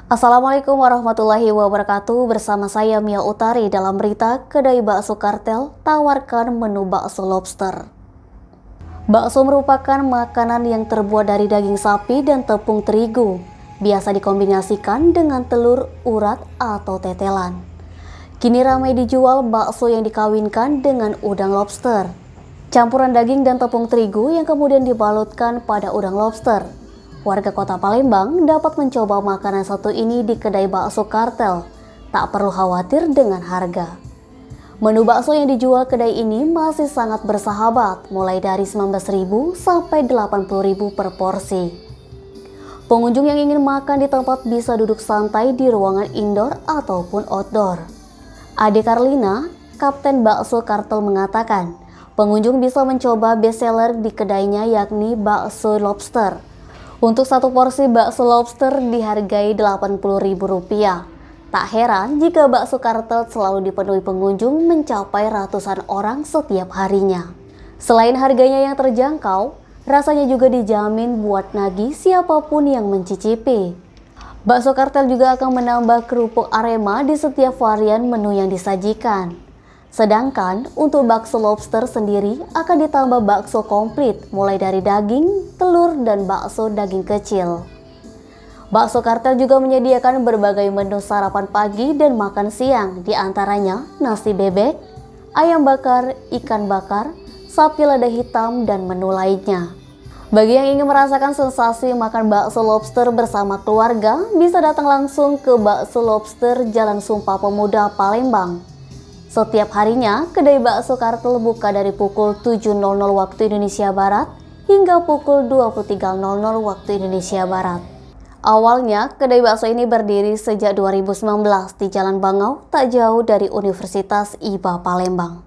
Assalamualaikum warahmatullahi wabarakatuh. Bersama saya Mia Utari dalam berita Kedai Bakso Kartel tawarkan menu bakso lobster. Bakso merupakan makanan yang terbuat dari daging sapi dan tepung terigu. Biasa dikombinasikan dengan telur, urat, atau tetelan. Kini ramai dijual bakso yang dikawinkan dengan udang lobster. Campuran daging dan tepung terigu yang kemudian dibalutkan pada udang lobster. Warga kota Palembang dapat mencoba makanan satu ini di Kedai Bakso Kartel. Tak perlu khawatir dengan harga. Menu bakso yang dijual kedai ini masih sangat bersahabat, mulai dari 19.000 sampai 80.000 per porsi. Pengunjung yang ingin makan di tempat bisa duduk santai di ruangan indoor ataupun outdoor. Ade Karlina, Kapten Bakso Kartel mengatakan, pengunjung bisa mencoba bestseller di kedainya yakni bakso lobster. Untuk satu porsi bakso lobster dihargai Rp80.000. Tak heran jika bakso Kartel selalu dipenuhi pengunjung mencapai ratusan orang setiap harinya. Selain harganya yang terjangkau, rasanya juga dijamin buat nagih siapapun yang mencicipi. Bakso Kartel juga akan menambah kerupuk Arema di setiap varian menu yang disajikan. Sedangkan untuk bakso lobster sendiri akan ditambah bakso komplit mulai dari daging, telur, dan bakso daging kecil. Bakso Kartel juga menyediakan berbagai menu sarapan pagi dan makan siang, diantaranya nasi bebek, ayam bakar, ikan bakar, sapi lada hitam, dan menu lainnya. Bagi yang ingin merasakan sensasi makan bakso lobster bersama keluarga, bisa datang langsung ke Bakso Lobster Jalan Sumpah Pemuda, Palembang. Setiap harinya, Kedai Bakso Kartel buka dari pukul 7.00 waktu Indonesia Barat hingga pukul 23.00 waktu Indonesia Barat. Awalnya, Kedai Bakso ini berdiri sejak 2019 di Jalan Bangau, tak jauh dari Universitas IPA Palembang.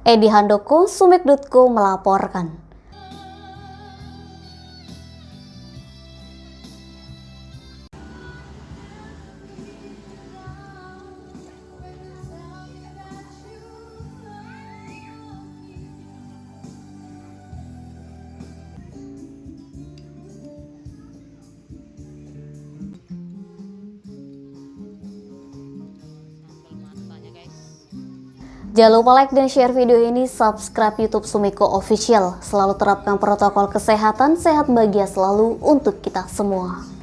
Edi Handoko, Sumek.co melaporkan. Jangan lupa like dan share video ini, subscribe YouTube Sumiko Official. Selalu terapkan protokol kesehatan, sehat bahagia selalu untuk kita semua.